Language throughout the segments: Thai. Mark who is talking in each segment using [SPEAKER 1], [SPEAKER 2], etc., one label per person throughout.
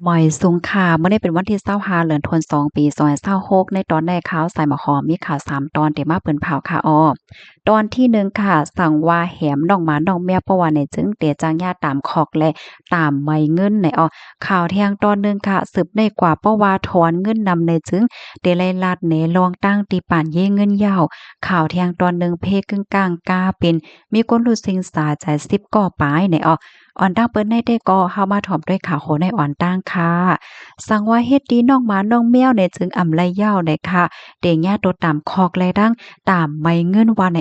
[SPEAKER 1] หมอยสุงค่ะเมื่อได้เป็นวันที่25เดือนธันวาคมปี2026ในตอนแรกข่าวใส่หมอหอมมีข่าว3ตอนที่มาเปิ้นเผาค่ะตอนที่1ค่ะสั่งว่าแหมน้องหมาน้องแมวเพราะว่าในจึงเตจังญาตามคอกและตามไม้เงินในข่าวเที่ยงตอนหนึ่งค่ะสืบได้กว่าเพราะว่าถอนเงินนำในจึงเตไล่ลัดเนลองตั้งตีป่านเย่เงินยาวข่าวเที่ยงตอนหนึ่งเพกึ่งกลางกาเป็นมีคนรู้สิงสาใจ10ก่อปลายในอ่อนตั้งเปิ้นได้ก็เฮามาถ่อมด้วยข่าวโหในอ่อนตั้งค่ะสั่งว่าเฮ็ดดีน้องหมาน้องแมวในจึงอำไลยาวในค่ะเตงย่าตัวตามคอกและดังตามไม่เงินว่าใน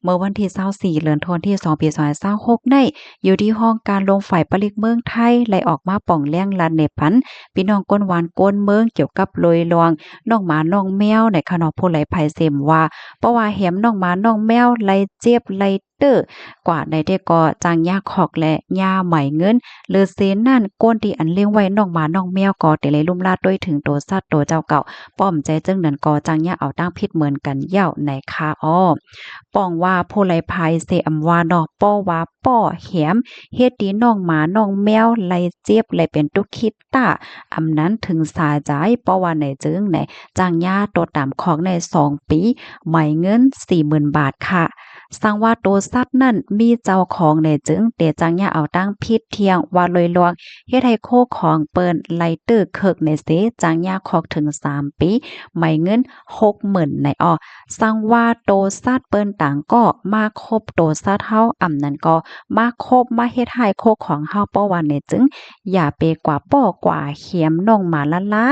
[SPEAKER 1] เมื่อวันที่24เดือนธันวาคมที่2ปี2026ได้อยู่ที่ห้องการลงฝ่ายปลิกเมืองไทยไล่ออกมาป่องแล้งลันในปันพี่น้องก้นหวานก้นเมืองเกี่ยวกับโลยลวงน้องหมาน้องแมวในขนอผู้ไหลไผเสมว่าเพราะว่าแหมน้องหมาน้องแมวไล่เจ็บไล่กว่าในได้ก็จางยาขอกและยาไหมเงินหรือเซนนั่นก้นที่อันเลี้ยงไว้น้องหมาน้องแมวก็แต่เลยลุ่มลาดด้วยถึงตัวสัตว์ตัวเจ้าเก่าป้อมใจจึงนั้นก็จางยาเอาตั้งพิษเหมือนกันเหย้าในคาป้องว่าผู้ไลภายเสอำว่าเนาะป้อว่าป้อแหมเฮ็ดดีน้องหมาน้องแมวไล่เจ็บไล่เป็นตุกคิดตาอำนั้นถึงสาใจเพราะว่าในจึงในจางยาตัวตามของใน2ปีไหมเงิน 40,000 บาทค่ะสังว่าตัวสัตว์นั่นมีเจ้าของในจึงเตจังยาเอาตั้งพิษเที่ยงว่าลอยลวงเฮ็ดให้โคของเปิ้นไล่ตื้อเคิกในเสจังยาคอกถึง3ปีไม่เงิน 60,000ในสังว่าโตสัตว์เปิ้นต่างก็มาคบโตสัตว์เฮาอำนั้นก็มาคบมาเฮ็ดให้โคของเฮาเพราะว่าในจึงอย่าเปกว่าป้อกว่าเขียมน้องหมาละล้า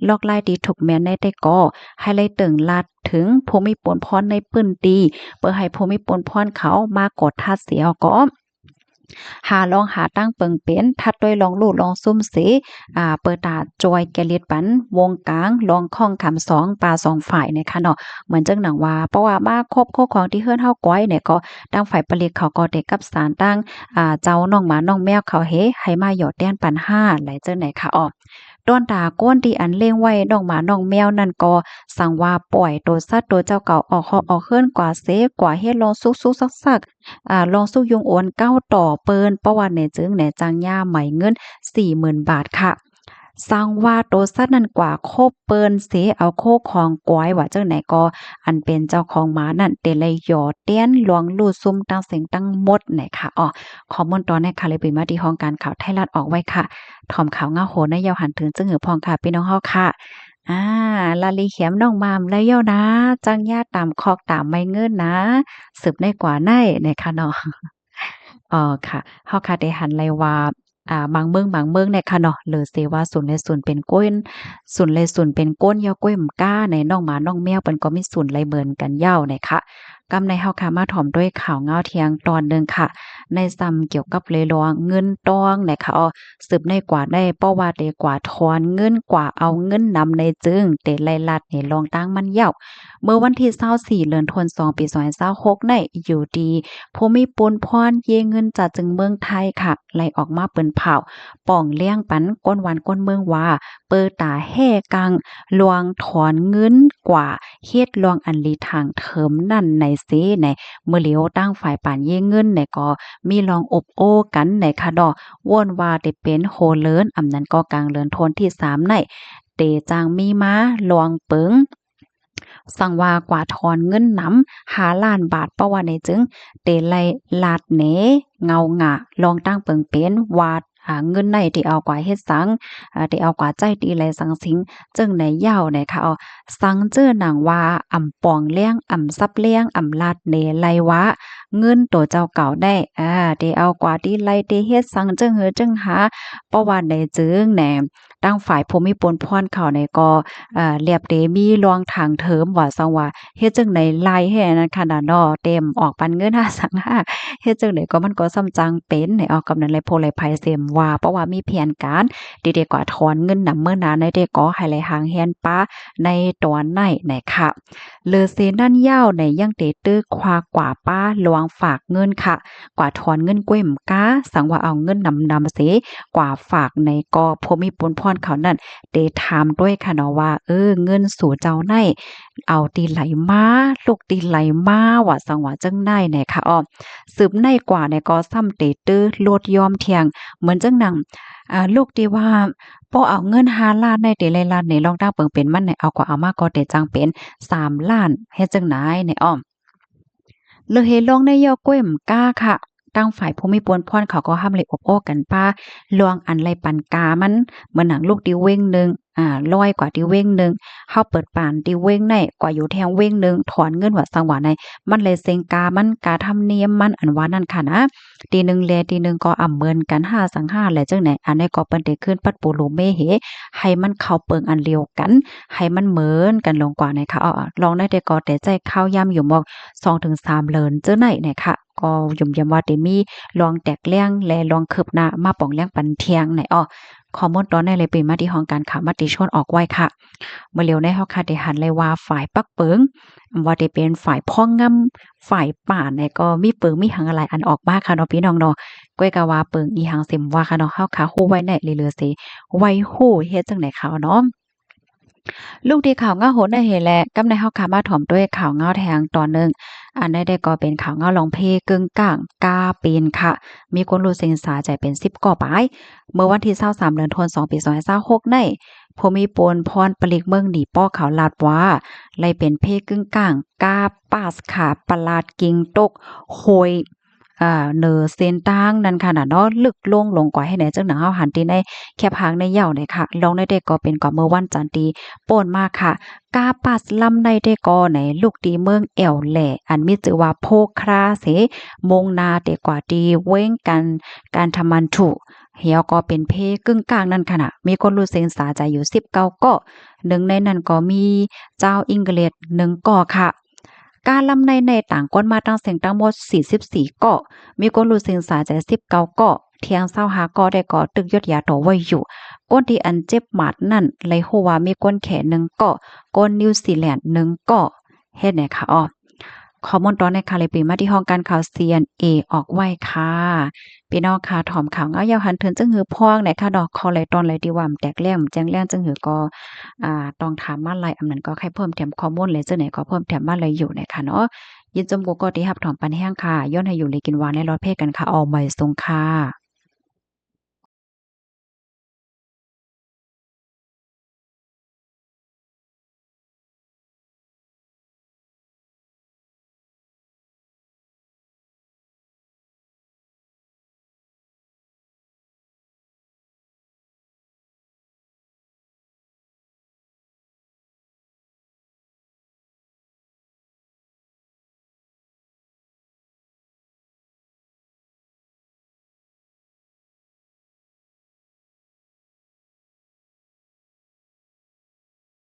[SPEAKER 1] ลอกไล่ดีถูกแม่นในได้ก็ให้ไล่ตึงลัดถึงผู้มีปนพรในปื้นดีเพื่อให้ผู้มีปนพรเขามากดทัดเสียก็ลองหาตั้งเปิงเป็นทัดด้วยลองลู่ลองซุ่มเสเปิดตาจอยแกเลียดปันวงกลางลองข้องคำ2ปลา2ฝ่ายในค่ะเนาะเหมือนจังหนังว่าเพราะว่ามาครบโคของที่เฮือนเฮาก้อยเนี่ยก็ตั้งฝ่ายผลิตเขาก็ได้กับสารตั้งเจ้าน้องหมาน้องแมวเขาเฮให้มาหยอดแต้นปัน5หลายจังไหนค่ะต้นตาก้นที่อันเลี้ยงไว้น้องหมาน้องแมวนั่นก็สั่งว่าปล่อยตัวสัตว์ตัวเจ้าเก่าออกออกเฮิรนกว่าเสกว่าเฮ็ดลองซุกๆซักๆลองซุกยุงโอนเก้าต่อเปิ้นเพราะว่าแหน่จึงแหน่จังย่าไหมเงิน 40,000 บาทค่ะสร้างว่าโตสัตว์นั้นกว่าโคบเปิ้นเสเอาโคของกวยว่าจังไหนก็อันเป็นเจ้าของหมานั่นเตเลยหยอดเตี้ยนหลวงลู่ซุ่มตั้งเสียงตั้งหมดไหนค่ะข้อมูลตอนนี้ค่ะเลยไปมาที่ห้องการข่าวไทยรัฐออกไว้ค่ะถอมข่าวเงาโหนยาวหันถึงจึงหือพองค่ะพี่น้องเฮาค่ะอาลาลีเข็มน้องมามแล้วเย้านะจังญาตามคอกตามไม่เงินนะสืบได้กว่าในค่ะเนาะค่ะเฮาค่ะได้หันเลยว่าบางเมืองเนี่ยค่ะเนาะหรือสิว่าศูนย์เลยศูนย์เป็นก้นศูนย์เลยศูนย์เป็นก้นยาวก้วยมก้าในน้องหมาน้องแมวเปิ้นก็มีศูนย์เลยเหมือนกันยาวเนี่ยค่ะกำในเฮาค่ะมาถ่อมด้วยข่าวเงาเที่ยงตอนหนึ่งค่ะในซ้ำเกี่ยวกับเลยลวงเงินตองเนี่ยค่ะสืบในกว่าได้เพราะว่าได้กว่าถอนเงินกว่าเอาเงินนำในจึงเตไล่ลัดนี่ลองตั้งมันยาวเมื่อวันที่24เดือนธันวาคมปี2026ได้อยู่ดีผู้มีปุนพรเยเงินจากจึงเมืองไทยค่ะไล่ออกมาเปิ้นเผาป่องเลี้ยงปันก้นหวานก้นเมืองว่าเปิดตาแห่กังลวงถอนเงินกว่าเฮ็ดลวงอันลีทางเถิมนั่นในเสในเมื่อเหลียวตั้งฝ่ายป่านเย่เงินในก็มีลองอบโอ้กันในค่ะดอว่นว่าได้เป็นโหเลินอำนั้นก็กลางเลินโทนที่3ในเตจางมีมาลวงเปิงสั่งว่ากว่าถอนเงินนำ5 ล้านบาทเพราะว่าในจึงเตไลลาดเหนเงาหงะลองตั้งเปิงเป็นวาดเงินในที่เอากว่าเฮ็ดสังที่เอากว่าใจดีไหลสังสิงจึงในยาวในค่ะสังเจอหนังว่าอำปองเลี้ยงอำซับเลี้ยงอำลาดเนไลวะเงินตัวเจ้าเก่าได้ที่เอากว่าที่ไลที่เฮ็ดสังจึงหือจึงหาเพราะว่าในจึงแหนตั้งฝ่ายภูมิปนพรเขาในก็เรียบเดมีรวงทางเถิมว่าซังว่าเฮ็ดจังได๋ไล่ให้อันนั้นขนาดเนาะเต็มออกปันเงิน5สัง5เฮ็ดจังได๋ก็มันก็ซ้ำจังเป็นให้ออกกำนั้นเลยโพเลยไผเสมว่าเพราะว่ามีแผนการดีๆกว่าถอนเงินนำเมื่อนาในได้ก็ให้ไหลหางแฮนป้าในตอนไหนไหนค่ะเลอเซนั่นยาวในยังเตตื้อควากว่าป้าลวงฝากเงินค่ะกว่าถอนเงินกล้วยมก้าสังว่าเอาเงินนำเสกว่าฝากในก็ภูมิปนพรเขานั่นเดถามด้วยค่ะเนาะว่าเงินสู่เจ้าในเอาตีไหลมาลูกตีไหลมาว่าสังว่าจังได้เนี่ยค่ะสืบในกว่าในก็ซ้ำเตตื้อโลดยอมเทียงเหมือน จังหนังลูกที่ว่าพอเอาเงิน5ล้านในแต่ละล้านในลองตั้งเปิงเป็นมันในเอาก็เอามาก็แต่จังเป็น3ล้านเฮ็ดจังไหนในอ้อมเลยเฮ็ดลงในยอก้วยมก้าค่ะตั้งฝ่ายผู้มีปวนพรเขาก็ห้ามเลยอบโอ้กันป้าลวงอันไรปันกามันเหมือนหนังลูกดิเว้งหนึ่งร้อยกว่าดิเว้งหนึ่งเฮาเปิดปานดิเว้งในกว่าอยู่แทงเว้งหนึ่งถอนเงินว่าสังว่าในมันเลยเซ็งกามันกาทำเนียมมันอันว่านั่นค่ะนะตีหนึ่งแลตีหนึ่งก็อำเมินกัน5สัง5แหละจังไหนอันนี้ก็เปิ้นได้ขึ้นปัดปูรูเมเหให้มันเข้าเปิงอันเดียวกันให้มันเหมือนกันลงกว่าในค่ะลองได้แต่ก็แต่ใจข้าวยำอยู่หมอก2-3เลินเจ้าไหนเนี่ยค่ะก็ยุ่มยำว่าได้มีลองแตกเลี้ยงและลองคืบหน้ามาป่องเลี้ยงปันเทียงไหนข้อมูลตอนในเลยเป็นมาที่ห้องการข่าวมติชนออกไว้ค่ะเมื่อเร็วในเฮาค่ะได้หันเลยว่าฝ่ายปักเปิงว่าได้เป็นฝ่ายพ่องงำฝ่ายป่าเนี่ยก็มีเปิงมีหังอะไรอันออกมาค่ะเนาะพี่น้องเนาะก้อยกะว่าเปิงอีหังเซ็มว่าค่ะเนาะเฮาค่ะฮู้ไว้ในเรือๆสิไว้ฮู้เฮ็ดจังได๋ค่ะเนาะลูกที่ข่าวเงาโหนได้เห็นแหละกำในเฮาค่ะมาถ่อมด้วยข่าวเงาแทงตอนหนึงอันได้ก็เป็นข่าวเงาลองเพกึ่งกลางกาปีนค่ะมีคนรู้สึกสาใจเป็น10ก่อปลายเมื่อวันที่23เดือนธันวาคมปี2026ในผู้มีปนพรปลิกเมืองดีป้อเขาลาดว่าไล่เป็นเพกึ่งกลางกาปาสขาประหลาดกิงตกโหยเนอเส้นตั้งนั่นค่ะน่ะเนาะลึกลงกว่าให้ไหนจังหนังเฮาหันตีในแคบหางในเหย้าเนี่ยค่ะลองได้ก็เป็นกว่าเมื่อวันจันทร์ที่ป่นมาค่ะกาปัสลำในได้ก็ในลูกตีเมืองแอวแหล่อันมีชื่อว่าโพคราเสมงนาเตกว่าดีเว้งกันการทำมันถูกเหี่ยวก็เป็นเพกึ่งกลางนั่นค่ะน่ะมีคนรู้เสียงสาใจอยู่19ก็หนึ่งในนั้นก็มีเจ้าอังกฤษ1ก่อค่ะการลำในต่างก้นมาตั้งเสียงทั้งหมด44เกาะมีก้นรู้เสียงสาใจ19เกาะเทียง25เกาะได้ก่อตึกยศยาโตไว้อยู่ก้นที่อันเจ็บหมัดนั่นเลยฮู้ว่ามีก้นแขน1เกาะก้นนิวซีแลนด์1เกาะเฮ็ดไหนค่ะข้อมูลตอนในคาลิปีมาที่ห้องการข่าว CNA ออกไว้ค่ะพี่น้องค่ะถ่อมข่าวเงายาวหันเทินจึงหือพ้องไหนค่ะดอกคอไหลตอนไหลดีว่าแตกแล้งแจ้งแล้งจึงหือก็ต้องถามมาหลายอำนั้นก็ใครเพิ่มเติมข้อมูลเลยจังไหนก็เพิ่มเติมมาเลยอยู่นะคะเนาะยินจมกูก็ที่รับถ่อมปันแห้งค่ะย้อนให้อยู่เลยกินหวานในรถเพศกันค่ะเอาใหม่ทรงค่ะ